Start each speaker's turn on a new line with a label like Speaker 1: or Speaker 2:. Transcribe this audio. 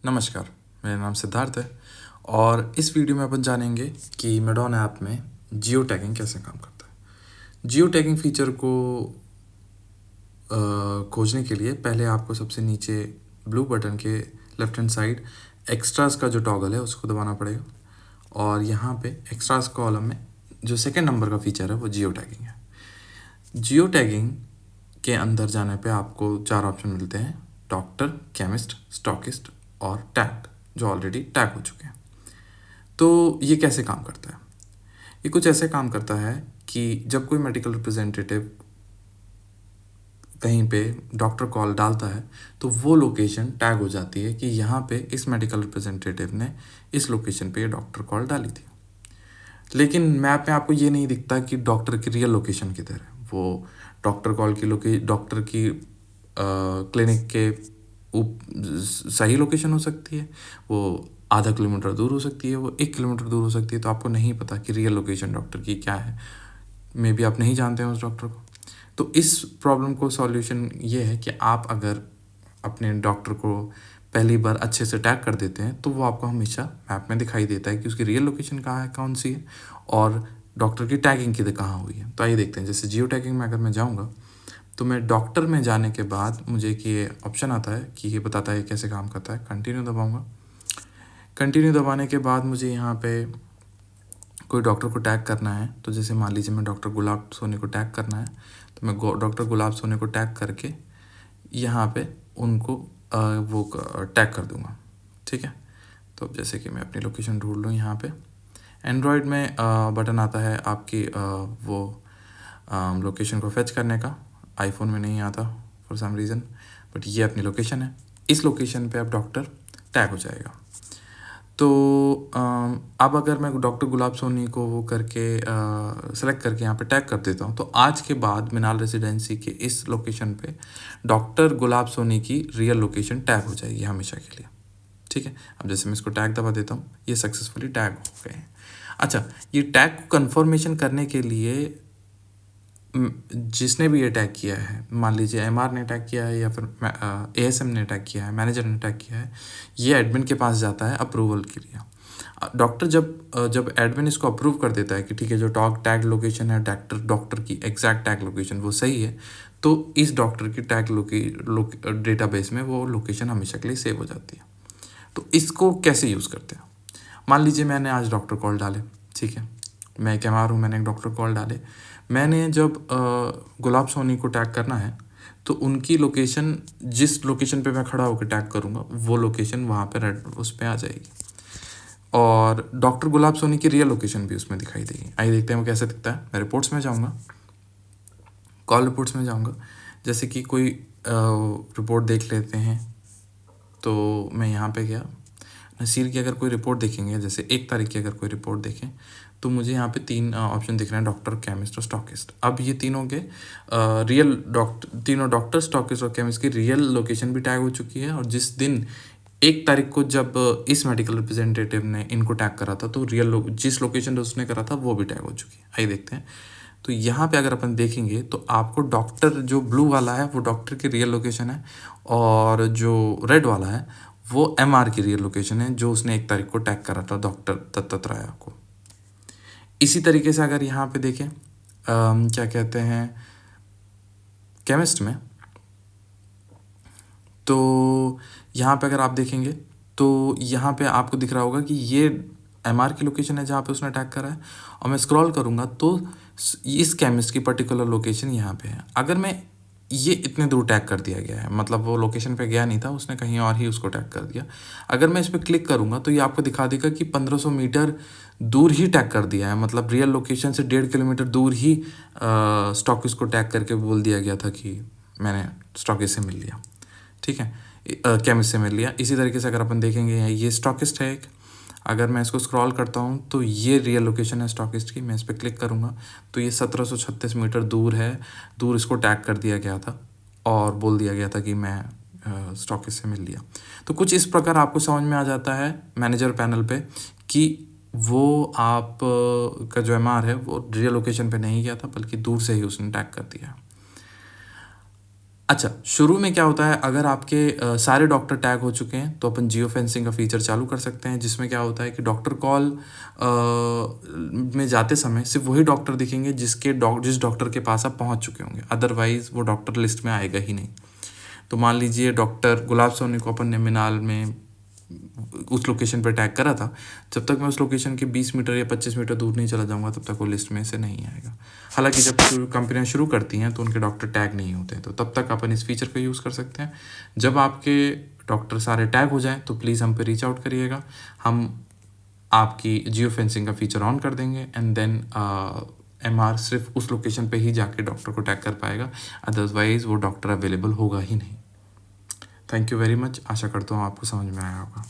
Speaker 1: नमस्कार, मेरा नाम सिद्धार्थ है और इस वीडियो में अपन जानेंगे कि मेडॉन ऐप में जियो टैगिंग कैसे काम करता है। जियो टैगिंग फीचर को खोजने के लिए पहले आपको सबसे नीचे ब्लू बटन के लेफ्ट हैंड साइड एक्स्ट्रास का जो टॉगल है उसको दबाना पड़ेगा और यहाँ पे एक्स्ट्रास कॉलम में जो सेकंड नंबर का फीचर है वो जियो टैगिंग है। जियो टैगिंग के अंदर जाने पे आपको 4 ऑप्शन मिलते हैं: डॉक्टर, केमिस्ट, स्टॉकिस्ट और टैग, जो ऑलरेडी टैग हो चुके हैं। तो ये कैसे काम करता है? ये कुछ ऐसे काम करता है कि जब कोई मेडिकल रिप्रेजेंटेटिव कहीं पे डॉक्टर कॉल डालता है तो वो लोकेशन टैग हो जाती है कि यहाँ पे इस मेडिकल रिप्रेजेंटेटिव ने इस लोकेशन पे ये डॉक्टर कॉल डाली थी। लेकिन मैप में आपको ये नहीं दिखता कि डॉक्टर की रियल लोकेशन किधर है। वो डॉक्टर कॉल की डॉक्टर की क्लिनिक के सही लोकेशन हो सकती है, वो आधा किलोमीटर दूर हो सकती है, वो 1 किलोमीटर दूर हो सकती है। तो आपको नहीं पता कि रियल लोकेशन डॉक्टर की क्या है। मे बी आप नहीं जानते हैं उस डॉक्टर को। तो इस प्रॉब्लम को सॉल्यूशन ये है कि आप अगर अपने डॉक्टर को पहली बार अच्छे से टैग कर देते हैं तो वो आपको हमेशा मैप में दिखाई देता है कि उसकी रियल लोकेशन कहाँ है, कौन सी है, और डॉक्टर की टैगिंग किधर कहाँ हुई है। तो आइए देखते हैं। जैसे जियो टैगिंग में अगर मैं जाऊँगा तो मैं डॉक्टर में जाने के बाद मुझे एक ये ऑप्शन आता है कि ये बताता है कैसे काम करता है। कंटिन्यू दबाऊँगा। कंटिन्यू दबाने के बाद मुझे यहाँ पे कोई डॉक्टर को टैग करना है। तो जैसे मान लीजिए मैं डॉक्टर गुलाब सोनी को टैग करना है तो मैं डॉक्टर गुलाब सोनी को टैग करके यहाँ पे उनको वो टैग कर दूँगा। ठीक है। तो अब जैसे कि मैं अपनी लोकेशन ढूंढ लूँ, यहाँ पे एंड्रॉयड में बटन आता है आपकी वो लोकेशन को फेच करने का। आईफोन में नहीं आता फॉर सम रीज़न, बट ये अपनी लोकेशन है। इस लोकेशन पे अब डॉक्टर टैग हो जाएगा। तो अब अगर मैं डॉक्टर गुलाब सोनी को वो करके सेलेक्ट करके यहाँ पे टैग कर देता हूँ तो आज के बाद मिनाल रेजिडेंसी के इस लोकेशन पे डॉक्टर गुलाब सोनी की रियल लोकेशन टैग हो जाएगी हमेशा के लिए। ठीक है। अब जैसे मैं इसको टैग दबा देता हूँ, ये सक्सेसफुली टैग हो गए हैं। अच्छा, ये टैग को कन्फर्मेशन करने के लिए जिसने भी ये टैग किया है, मान लीजिए एमआर ने टैग किया है या फिर एएसएम ने टैग किया है, मैनेजर ने टैग किया है, ये एडमिन के पास जाता है अप्रूवल के लिए। डॉक्टर जब एडमिन इसको अप्रूव कर देता है कि ठीक है, जो टैग लोकेशन है डॉक्टर की एग्जैक्ट टैग लोकेशन वो सही है, तो इस डॉक्टर की टैग डेटाबेस में वो लोकेशन हमेशा के लिए सेव हो जाती है। तो इसको कैसे यूज़ करते हैं? मान लीजिए मैंने आज डॉक्टर कॉल डाले। ठीक है, मैं एक एमआर हूँ, मैंने एक डॉक्टर कॉल डाले। मैंने जब गुलाब सोनी को टैग करना है तो उनकी लोकेशन, जिस लोकेशन पे मैं खड़ा होकर टैग करूँगा वो लोकेशन वहाँ पे रेड उस पर आ जाएगी और डॉक्टर गुलाब सोनी की रियल लोकेशन भी उसमें दिखाई देगी। आइए देखते हैं वो कैसे दिखता है। मैं रिपोर्ट्स में जाऊँगा, कॉल रिपोर्ट्स में जाऊँगा। जैसे कि कोई रिपोर्ट देख लेते हैं तो मैं यहाँ पे गया। नसीर की अगर कोई रिपोर्ट देखेंगे, जैसे 1 तारीख की अगर कोई रिपोर्ट देखें तो मुझे यहाँ पे 3 ऑप्शन दिख रहे हैं: डॉक्टर, केमिस्ट और स्टॉकिस्ट। अब ये तीनों के तीनों डॉक्टर, स्टॉकिस्ट और केमिस्ट की रियल लोकेशन भी टैग हो चुकी है। और जिस दिन 1 तारीख को जब इस मेडिकल रिप्रेजेंटेटिव ने इनको टैग करा था तो जिस लोकेशन पे उसने करा था वो भी टैग हो चुकी है। आइए देखते हैं। तो यहाँ पे अगर अपन देखेंगे तो आपको डॉक्टर जो ब्लू वाला है वो डॉक्टर की रियल लोकेशन है और जो रेड वाला है वो एमआर की रियल लोकेशन है, जो उसने 1 तारीख को टैग करा था डॉक्टर दत्तात्रेय को। इसी तरीके से अगर यहाँ पे देखें क्या कहते हैं केमिस्ट में, तो यहाँ पे अगर आप देखेंगे तो यहाँ पे आपको दिख रहा होगा कि ये एमआर की लोकेशन है जहाँ पे उसने टैग करा है। और मैं स्क्रॉल करूँगा तो इस केमिस्ट की पर्टिकुलर लोकेशन यहाँ पे है। अगर मैं ये इतने दूर टैग कर दिया गया है, मतलब वो लोकेशन पे गया नहीं था, उसने कहीं और ही उसको टैग कर दिया। अगर मैं इस पर क्लिक करूँगा तो ये आपको दिखा देगा कि 1500 मीटर दूर ही टैग कर दिया है, मतलब रियल लोकेशन से 1.5 किलोमीटर दूर ही स्टॉकिस्ट को टैग करके बोल दिया गया था कि मैंने स्टॉकिस्ट से मिल लिया। ठीक है, केमिस्ट से मिल लिया। इसी तरीके से अगर अपन देखेंगे ये स्टॉकिस्ट है एक, अगर मैं इसको स्क्रॉल करता हूँ तो ये रियल लोकेशन है स्टॉकिस्ट की। मैं इस पर क्लिक करूँगा तो ये 1736 मीटर दूर है, दूर इसको टैग कर दिया गया था और बोल दिया गया था कि मैं स्टॉकिस्ट से मिल लिया। तो कुछ इस प्रकार आपको समझ में आ जाता है मैनेजर पैनल पे कि वो आप का जो एमआर है वो रियल लोकेशन पे नहीं गया था बल्कि दूर से ही उसने टैग कर दिया। अच्छा, शुरू में क्या होता है, अगर आपके सारे डॉक्टर टैग हो चुके हैं तो अपन जियो फेंसिंग का फीचर चालू कर सकते हैं, जिसमें क्या होता है कि डॉक्टर कॉल में जाते समय सिर्फ वही डॉक्टर दिखेंगे जिस डॉक्टर के पास आप पहुंच चुके होंगे, अदरवाइज वो डॉक्टर लिस्ट में आएगा ही नहीं। तो मान लीजिए डॉक्टर गुलाब सोनी को अपन ने मिनाल में उस लोकेशन पर टैग करा था, जब तक मैं उस लोकेशन के 20 मीटर या 25 मीटर दूर नहीं चला जाऊंगा तब तक वो लिस्ट में से नहीं आएगा। हालांकि जब कंपनियां शुरू करती हैं तो उनके डॉक्टर टैग नहीं होते, तो तब तक अपन इस फीचर का यूज़ कर सकते हैं। जब आपके डॉक्टर सारे टैग हो जाएं तो प्लीज़ हम पे रीच आउट करिएगा, हम आपकी जियो फेंसिंग का फीचर ऑन कर देंगे, एंड देन MR सिर्फ उस लोकेशन पे ही जाके डॉक्टर को टैग कर पाएगा, अदरवाइज़ वो डॉक्टर अवेलेबल होगा ही नहीं। थैंक यू वेरी मच, आशा करता हूँ आपको समझ में आया होगा।